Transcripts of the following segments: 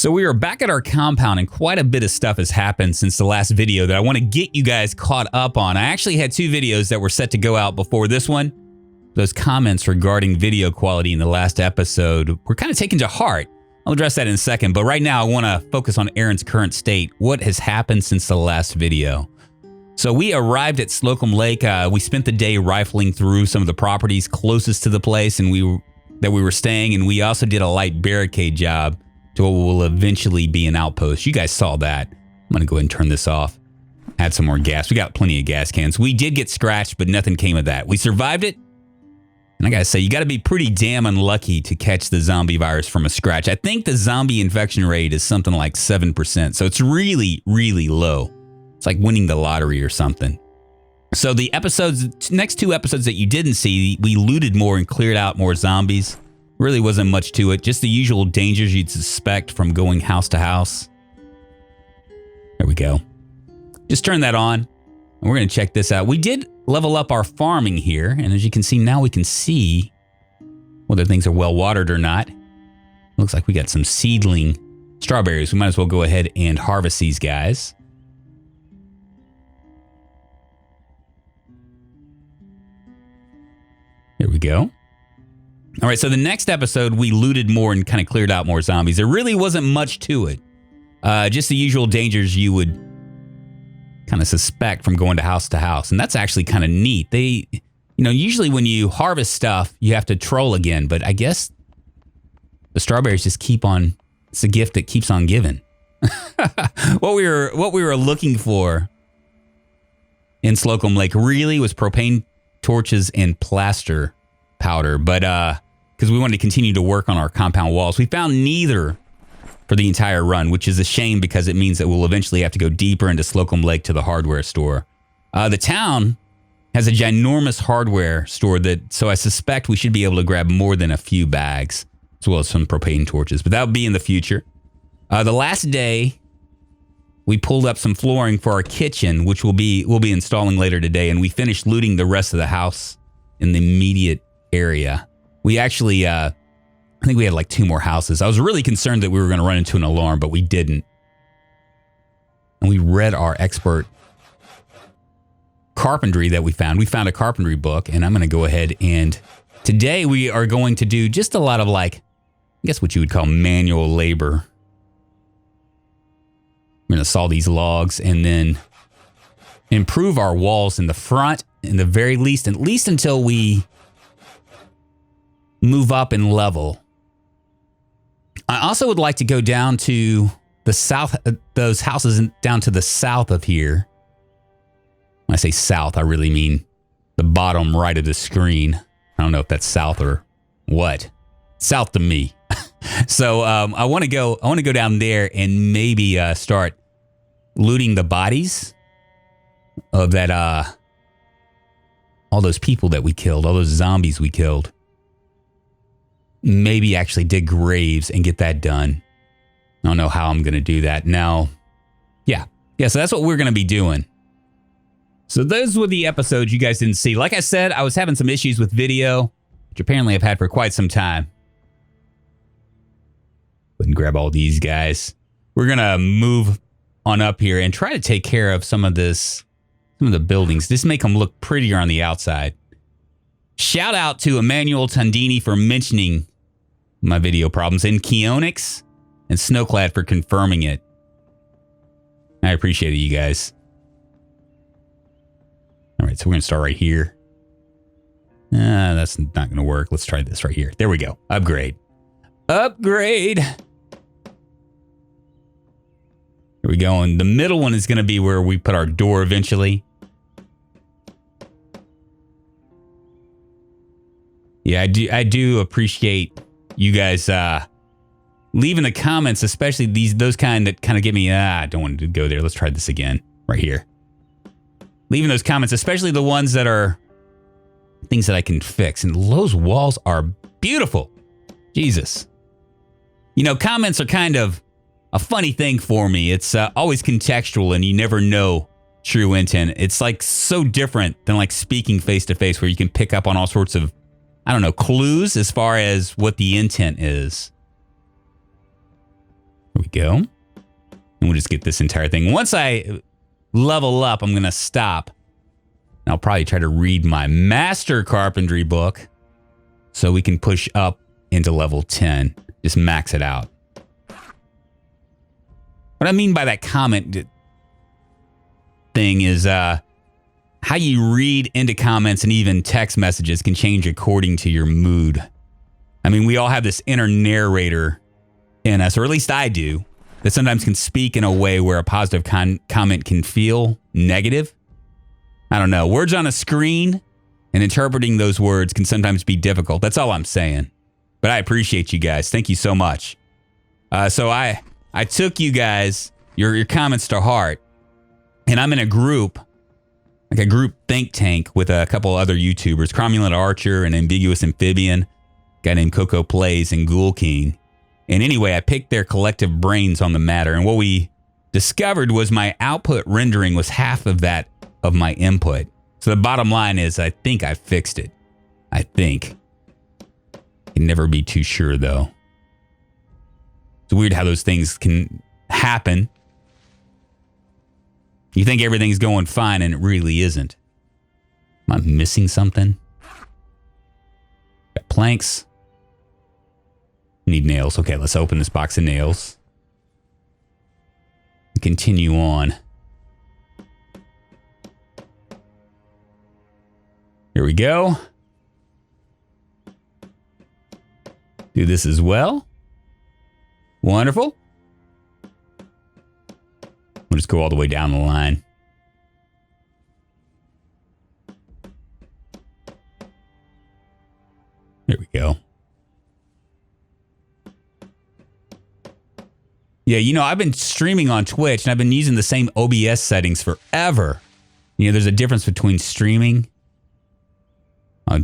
So we are back at our compound, and quite a bit of stuff has happened since the last video that I want to get you guys caught up on. I actually had two videos that were set to go out before this one. Those comments regarding video quality in the last episode were kind of taken to heart. I'll address that in a second, but right now I want to focus on Aaron's current state. What has happened since the last video? So we arrived at Slocum Lake. We spent the day rifling through some of the properties closest to the place and we were staying, and we also did a light barricade job to what will eventually be an outpost. You guys saw that. I'm going to go ahead and turn this off. Add some more gas. We got plenty of gas cans. We did get scratched, but nothing came of that. We survived it. And I got to say, you got to be pretty damn unlucky to catch the zombie virus from a scratch. I think the zombie infection rate is something like 7%. So it's really, really low. It's like winning the lottery or something. So the next two episodes that you didn't see, we looted more and cleared out more zombies. Really wasn't much to it. Just the usual dangers you'd suspect from going house to house. There we go. Just turn that on, and we're going to check this out. We did level up our farming here, and as you can see, now we can see whether things are well watered or not. Looks like we got some seedling strawberries. We might as well go ahead and harvest these guys. There we go. All right, so the next episode, we looted more and kind of cleared out more zombies. There really wasn't much to it. Just the usual dangers you would kind of suspect from going to house. And that's actually kind of neat. Usually when you harvest stuff, you have to troll again. But I guess the strawberries just keep on, it's a gift that keeps on giving. What we were looking for in Slocum Lake really was propane torches and plaster powder, but because we wanted to continue to work on our compound walls. We found neither for the entire run, which is a shame because it means that we'll eventually have to go deeper into Slocum Lake to the hardware store. The town has a ginormous hardware store, so I suspect we should be able to grab more than a few bags, as well as some propane torches, but that would be in the future. The last day, we pulled up some flooring for our kitchen, which we'll be installing later today, and we finished looting the rest of the house in the immediate area. We actually, I think we had like 2 more houses. I was really concerned that we were going to run into an alarm, but we didn't. And we read our expert carpentry that we found. We found a carpentry book, and I'm going to go ahead and today we are going to do just a lot of I guess what you would call manual labor. We're going to saw these logs and then improve our walls in the front in the very least, at least until we move up in level. I also would like to go down to the south, those houses down to the south of here. When I say south, I really mean the bottom right of the screen. I don't know if that's south or what. South to me. So I want to go down there and maybe start looting the bodies of that all those people that we killed, all those zombies we killed. Maybe actually dig graves and get that done. I don't know how I'm going to do that. Now, yeah, so that's what we're going to be doing. So those were the episodes you guys didn't see. Like I said, I was having some issues with video, which apparently I've had for quite some time. Go ahead and grab all these guys. We're going to move on up here and try to take care of some of the buildings. Just make them look prettier on the outside. Shout out to Emmanuel Tondini for mentioning my video problems, and Keonix and Snowclad for confirming it. I appreciate it, you guys. All right, so we're going to start right here. That's not going to work. Let's try this right here. There we go. Upgrade. Upgrade. Here we go. And the middle one is going to be where we put our door eventually. Yeah, I do appreciate you guys leaving the comments, especially those kind that kind of get me, I don't want to go there. Let's try this again right here. Leaving those comments, especially the ones that are things that I can fix. And those walls are beautiful. Jesus. Comments are kind of a funny thing for me. It's always contextual and you never know true intent. It's like so different than like speaking face to face where you can pick up on all sorts of, I don't know, clues as far as what the intent is. Here we go. And we'll just get this entire thing. Once I level up, I'm going to stop. I'll probably try to read my master carpentry book so we can push up into level 10. Just max it out. What I mean by that comment thing is how you read into comments and even text messages can change according to your mood. I mean, we all have this inner narrator in us, or at least I do, that sometimes can speak in a way where a positive comment can feel negative. I don't know. Words on a screen and interpreting those words can sometimes be difficult. That's all I'm saying. But I appreciate you guys. Thank you so much. So I took you guys, your comments to heart, and I'm in a group, like a group think tank with a couple other YouTubers, Cromulent Archer and Ambiguous Amphibian, a guy named Coco Plays and Ghoul King. And anyway, I picked their collective brains on the matter, and what we discovered was my output rendering was half of that of my input. So the bottom line is I think I fixed it. I think. Can never be too sure though. It's weird how those things can happen. You think everything's going fine and it really isn't. Am I missing something? Got planks. Need nails. Okay, let's open this box of nails. Continue on. Here we go. Do this as well. Wonderful. We'll just go all the way down the line. There we go. Yeah, you know, I've been streaming on Twitch and I've been using the same OBS settings forever. You know, there's a difference between streaming.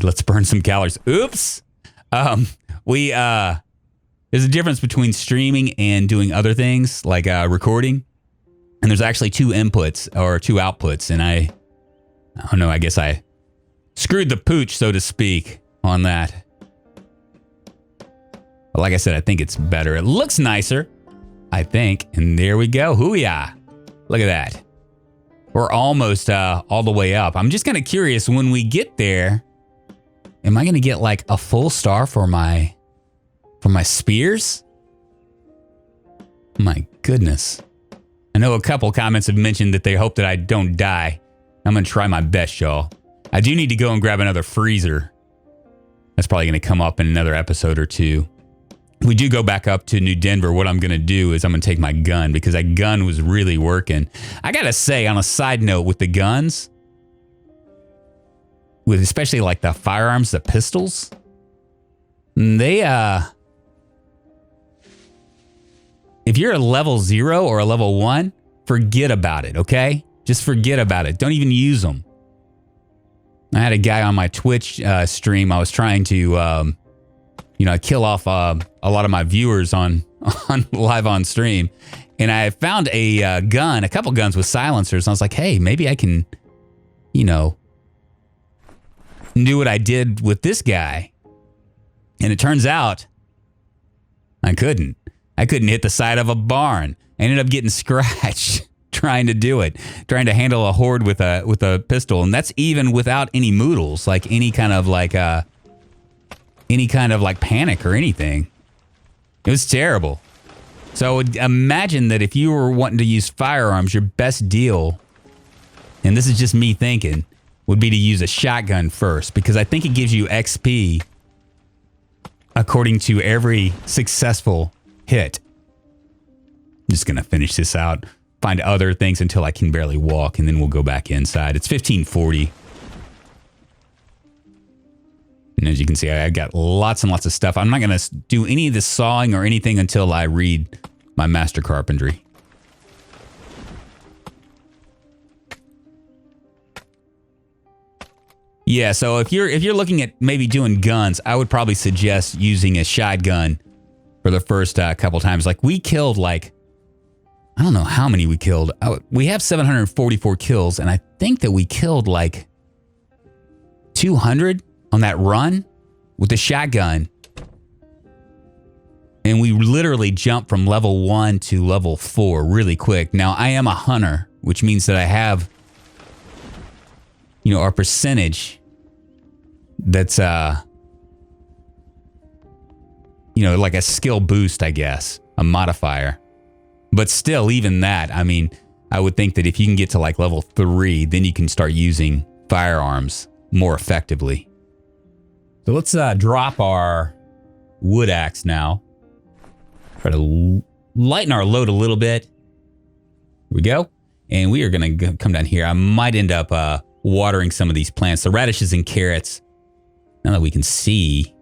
Let's burn some calories. Oops. There's a difference between streaming and doing other things like recording. And there's actually two inputs or two outputs. And I don't know, I guess I screwed the pooch, so to speak, on that. But like I said, I think it's better. It looks nicer, I think. And there we go. Hoo-yah. Look at that. We're almost all the way up. I'm just kind of curious, when we get there, am I going to get like a full star for my spears? My goodness. I know a couple comments have mentioned that they hope that I don't die. I'm going to try my best, y'all. I do need to go and grab another freezer. That's probably going to come up in another episode or two. If we do go back up to New Denver, what I'm going to do is I'm going to take my gun because that gun was really working. I got to say, on a side note with the guns, with especially like the firearms, the pistols, they, if you're a level 0 or a level 1, forget about it, okay? Just forget about it. Don't even use them. I had a guy on my Twitch stream. I was trying to, kill off a lot of my viewers on live on stream. And I found a gun, a couple guns with silencers. And I was like, hey, maybe I can, do what I did with this guy. And it turns out I couldn't. I couldn't hit the side of a barn. I ended up getting scratched trying to do it, trying to handle a horde with a pistol. And that's even without any moodles, like any kind of panic or anything. It was terrible. So imagine that if you were wanting to use firearms, your best deal, and this is just me thinking, would be to use a shotgun first, because I think it gives you XP according to every successful hit. I'm just going to finish this out, find other things until I can barely walk, and then we'll go back inside. It's 1540. And as you can see, I got lots and lots of stuff. I'm not going to do any of this sawing or anything until I read my master carpentry. Yeah, so if you're looking at maybe doing guns, I would probably suggest using a shotgun for the first couple times. Like we killed I don't know how many we killed. We have 744 kills, and I think that we killed like 200 on that run with the shotgun. And we literally jumped from level 1 to level 4 really quick. Now, I am a hunter, which means that I have, you know, our percentage that's, you know, like a skill boost, I guess, a modifier. But still, even that, I mean, I would think that if you can get to like level 3, then you can start using firearms more effectively. So let's drop our wood axe now. Try to lighten our load a little bit. Here we go. And we are going to come down here. I might end up watering some of these plants. The radishes and carrots. Now that we can see.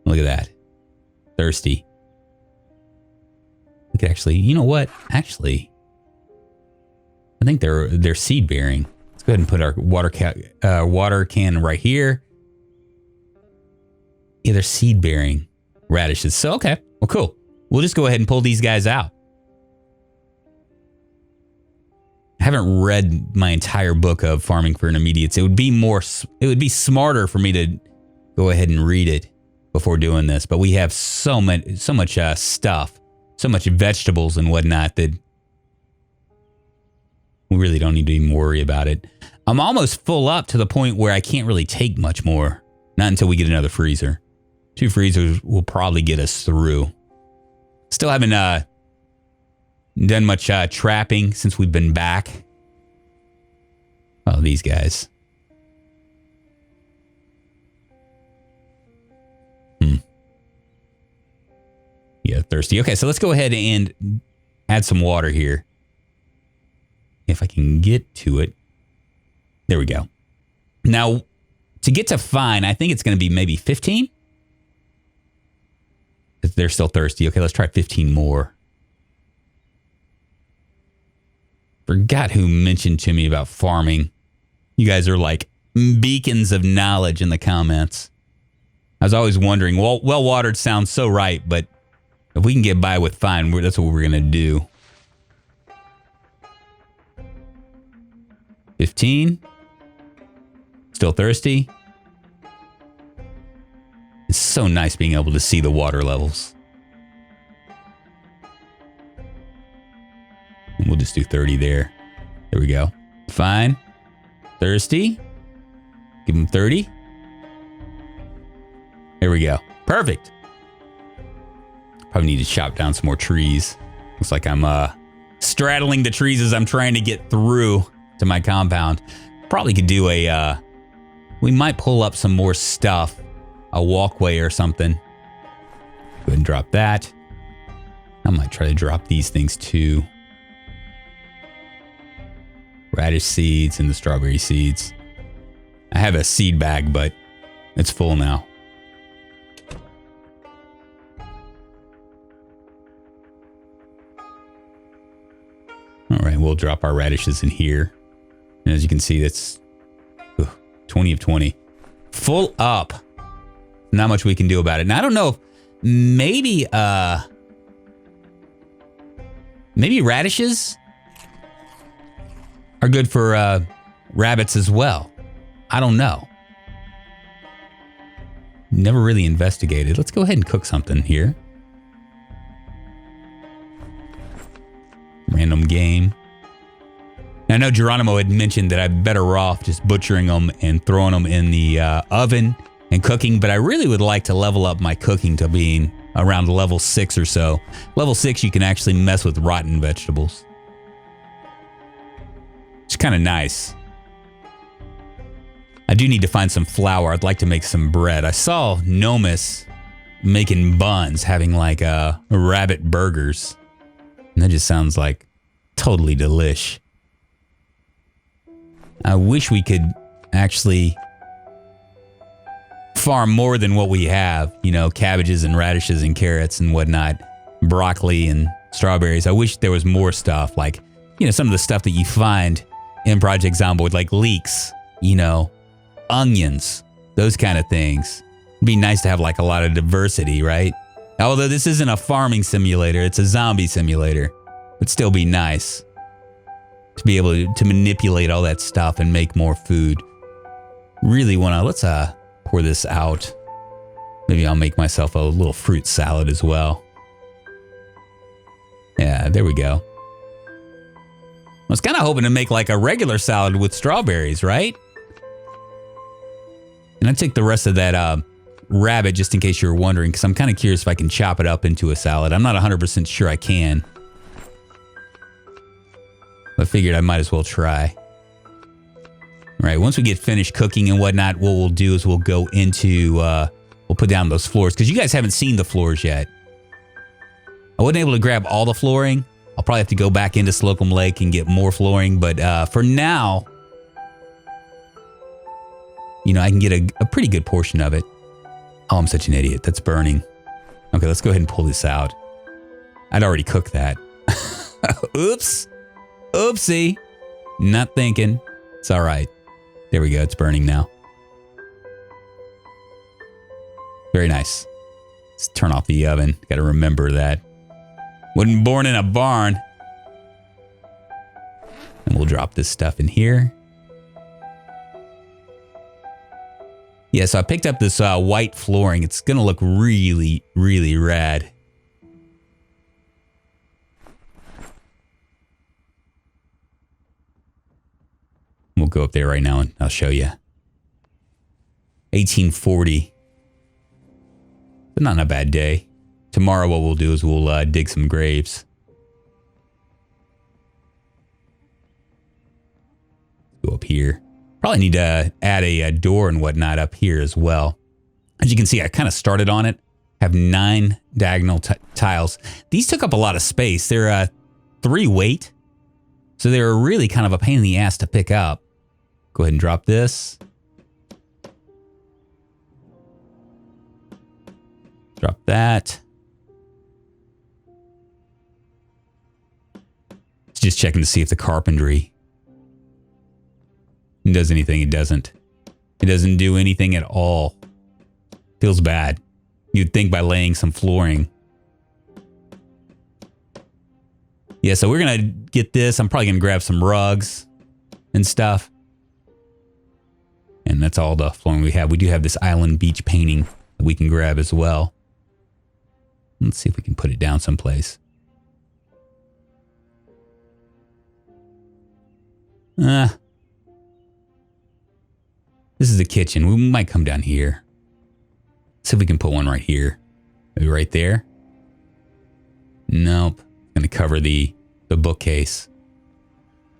Look at that. Thirsty. We could actually, you know what? Actually, I think they're seed bearing. Let's go ahead and put our water can right here. Yeah, they're seed bearing radishes. So, okay. Well, cool. We'll just go ahead and pull these guys out. I haven't read my entire book of Farming for Intermediates. It would be smarter for me to go ahead and read it before doing this. But we have so much stuff, so much vegetables and whatnot that we really don't need to even worry about it. I'm almost full up to the point where I can't really take much more. Not until we get another freezer. 2 freezers will probably get us through. Still haven't done much trapping since we've been back. Oh, these guys. Yeah, thirsty. Okay, so let's go ahead and add some water here. If I can get to it. There we go. Now, to get to fine, I think it's going to be maybe 15. They're still thirsty. Okay, let's try 15 more. Forgot who mentioned to me about farming. You guys are like beacons of knowledge in the comments. I was always wondering, well-watered sounds so right, but if we can get by with fine, that's what we're going to do. 15. Still thirsty. It's so nice being able to see the water levels. And we'll just do 30 there. There we go. Fine. Thirsty. Give him 30. There we go. Perfect. Probably need to chop down some more trees. Looks like I'm straddling the trees as I'm trying to get through to my compound. Probably could do a... we might pull up some more stuff. A walkway or something. Go ahead and drop that. I might try to drop these things too. Radish seeds and the strawberry seeds. I have a seed bag, but it's full now. All right, we'll drop our radishes in here. And as you can see, that's 20 of 20. Full up. Not much we can do about it. And I don't know if maybe radishes are good for rabbits as well. I don't know. Never really investigated. Let's go ahead and cook something here. Random game. Now, I know Geronimo had mentioned that I'm better off just butchering them and throwing them in the oven and cooking, but I really would like to level up my cooking to being around level 6 or so. Level 6, you can actually mess with rotten vegetables. It's kind of nice. I do need to find some flour. I'd like to make some bread. I saw Nomus making buns, having like rabbit burgers. And that just sounds like totally delish. I wish we could actually farm more than what we have. You know, cabbages and radishes and carrots and whatnot. Broccoli and strawberries. I wish there was more stuff like, you know, some of the stuff that you find in Project Zomboid, like leeks, you know, onions, those kind of things. It'd be nice to have like a lot of diversity, right? Although this isn't a farming simulator, it's a zombie simulator. It'd still be nice to be able to manipulate all that stuff and make more food. Really wanna, let's pour this out. Maybe I'll make myself a little fruit salad as well. Yeah, there we go. I was kind of hoping to make like a regular salad with strawberries, right? And I took the rest of that rabbit just in case you were wondering, because I'm kind of curious if I can chop it up into a salad. I'm not 100% sure I can. But I figured I might as well try. All right, once we get finished cooking and whatnot, what we'll do is we'll go into, we'll put down those floors, because you guys haven't seen the floors yet. I wasn't able to grab all the flooring. I'll probably have to go back into Slocum Lake and get more flooring, but for now, you know, I can get a pretty good portion of it. Oh, I'm such an idiot. That's burning. Okay, let's go ahead and pull this out. I'd already cooked that. Oops. Oopsie. Not thinking. It's all right. There we go. It's burning now. Very nice. Let's turn off the oven. Got to remember that. Wasn't born in a barn. And we'll drop this stuff in here. Yeah, so I picked up this white flooring. It's going to look really, really rad. We'll go up there right now and I'll show you. 1840. But not a bad day. Tomorrow what we'll do is we'll dig some graves. Go up here. Probably need to add a door and whatnot up here as well. As you can see, I kind of started on it. Have 9 diagonal tiles. These took up a lot of space. They're 3 weight. So they were really kind of a pain in the ass to pick up. Go ahead and drop this. Drop that. Just checking to see if the carpentry does anything. It doesn't. It doesn't do anything at all. Feels bad. You'd think by laying some flooring. Yeah, so we're going to get this. I'm probably going to grab some rugs and stuff. And that's all the flooring we have. We do have this island beach painting that we can grab as well. Let's see if we can put it down someplace. This is the kitchen. We might come down here. See if we can put one right here. Maybe right there. Nope. Gonna cover the bookcase.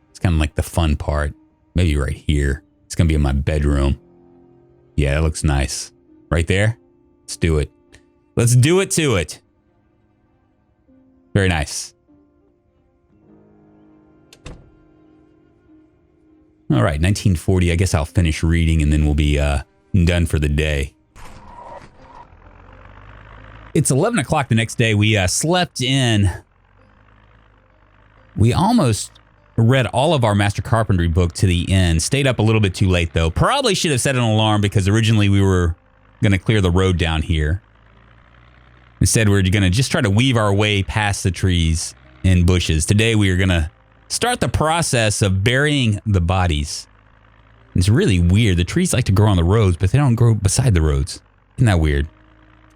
It's kind of like the fun part. Maybe right here. It's gonna be in my bedroom. Yeah, that looks nice. Right there. Let's do it. Let's do it to it. Very nice. All right, 1940. I guess I'll finish reading and then we'll be done for the day. It's 11 o'clock the next day. We slept in. We almost read all of our Master Carpentry book to the end. Stayed up a little bit too late, though. Probably should have set an alarm because originally we were going to clear the road down here. Instead, we're going to just try to weave our way past the trees and bushes. Today, we are going to start the process of burying the bodies. It's really weird. The trees like to grow on the roads, but they don't grow beside the roads. Isn't that weird?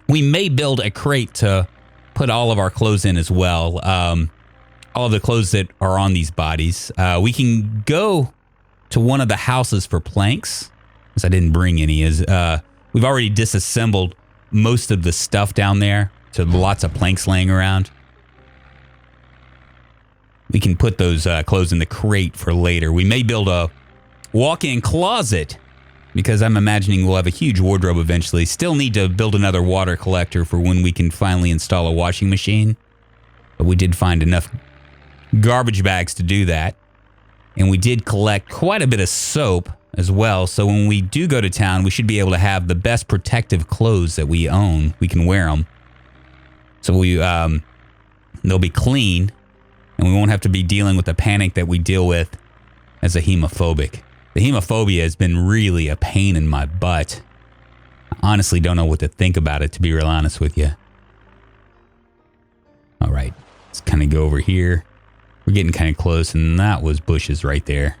We may build a crate to put all of our clothes in as well. All of the clothes that are on these bodies. We can go to one of the houses for planks, because I didn't bring any. We've already disassembled most of the stuff down there, so lots of planks laying around. We can put those clothes in the crate for later. We may build a walk-in closet, because I'm imagining we'll have a huge wardrobe eventually. Still need to build another water collector for when we can finally install a washing machine. But we did find enough garbage bags to do that. And we did collect quite a bit of soap as well. So when we do go to town, we should be able to have the best protective clothes that we own. We can wear them. So they'll be clean. And we won't have to be dealing with the panic that we deal with as a hemophobic. The hemophobia has been really a pain in my butt. I honestly don't know what to think about it, to be real honest with you. All right, let's kind of go over here. We're getting kind of close, and that was bushes right there.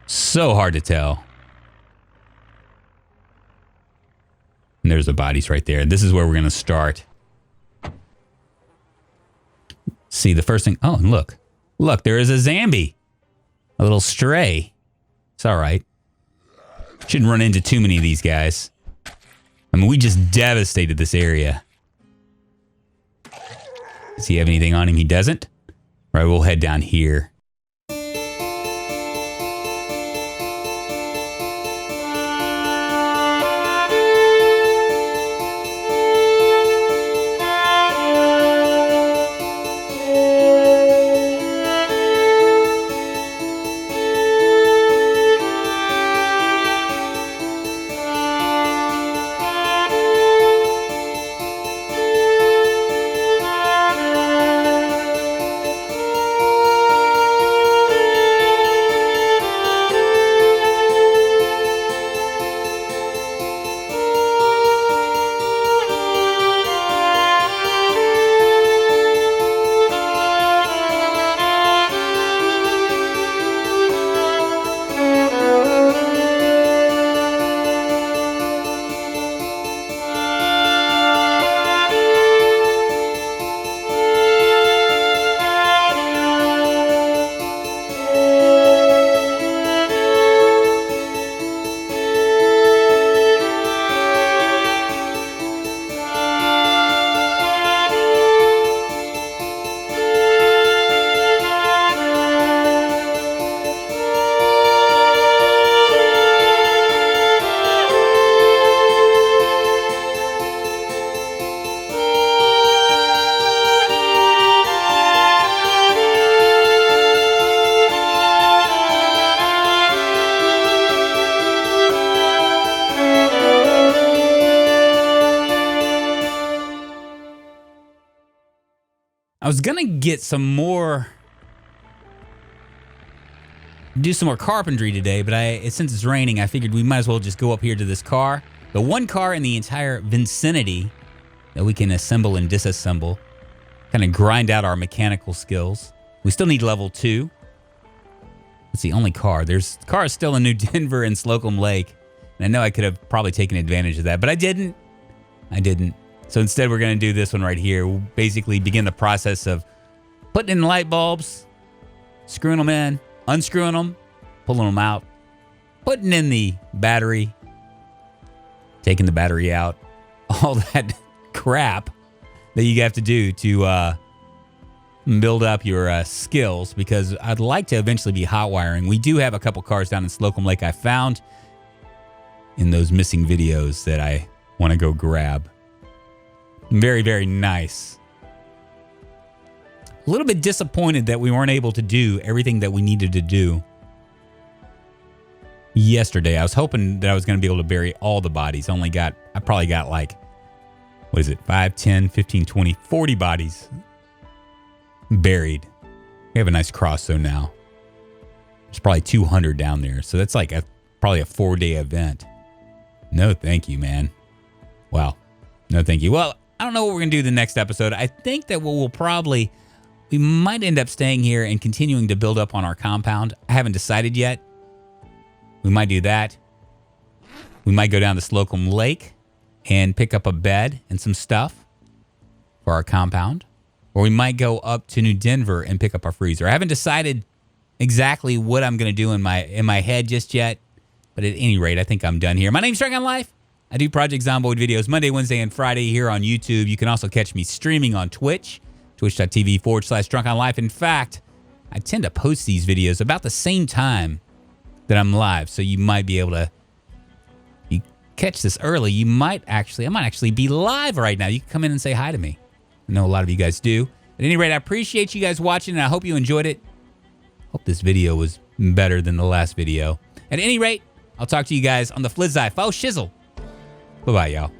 So hard to tell. And there's the bodies right there. This is where we're going to start. See, the first thing... Oh, and look. Look, there is a zombie. A little stray. It's all right. Shouldn't run into too many of these guys. I mean, we just devastated this area. Does he have anything on him? He doesn't? All right, we'll head down here. I was gonna get some more, do some more carpentry today, but since it's raining, I figured we might as well just go up here to this car. The one car in the entire vicinity that we can assemble and disassemble. Kind of grind out our mechanical skills. We still need level 2. It's the only car. There's cars still in New Denver and Slocum Lake. And I know I could have probably taken advantage of that, but I didn't. So instead, we're going to do this one right here. We'll basically begin the process of putting in light bulbs, screwing them in, unscrewing them, pulling them out, putting in the battery, taking the battery out, all that crap that you have to do to build up your skills, because I'd like to eventually be hot wiring. We do have a couple cars down in Slocum Lake I found in those missing videos that I want to go grab. Very, very nice. A little bit disappointed that we weren't able to do everything that we needed to do yesterday. I was hoping that I was going to be able to bury all the bodies. I probably got like, 5, 10, 15, 20, 40 bodies buried. We have a nice cross though now. There's probably 200 down there. So that's like probably a 4-day event. No, thank you, man. Wow. No, thank you. Well, I don't know what we're going to do the next episode. I think that we might end up staying here and continuing to build up on our compound. I haven't decided yet. We might do that. We might go down to Slocum Lake and pick up a bed and some stuff for our compound. Or we might go up to New Denver and pick up our freezer. I haven't decided exactly what I'm going to do in my head just yet. But at any rate, I think I'm done here. My name's Drunkonlife. I do Project Zomboid videos Monday, Wednesday, and Friday here on YouTube. You can also catch me streaming on Twitch, twitch.tv/Drunkonlife. In fact, I tend to post these videos about the same time that I'm live. So you might be able to catch this early. I might actually be live right now. You can come in and say hi to me. I know a lot of you guys do. At any rate, I appreciate you guys watching, and I hope you enjoyed it. Hope this video was better than the last video. At any rate, I'll talk to you guys on the flip side. Faux shizzle. Bye-bye, y'all.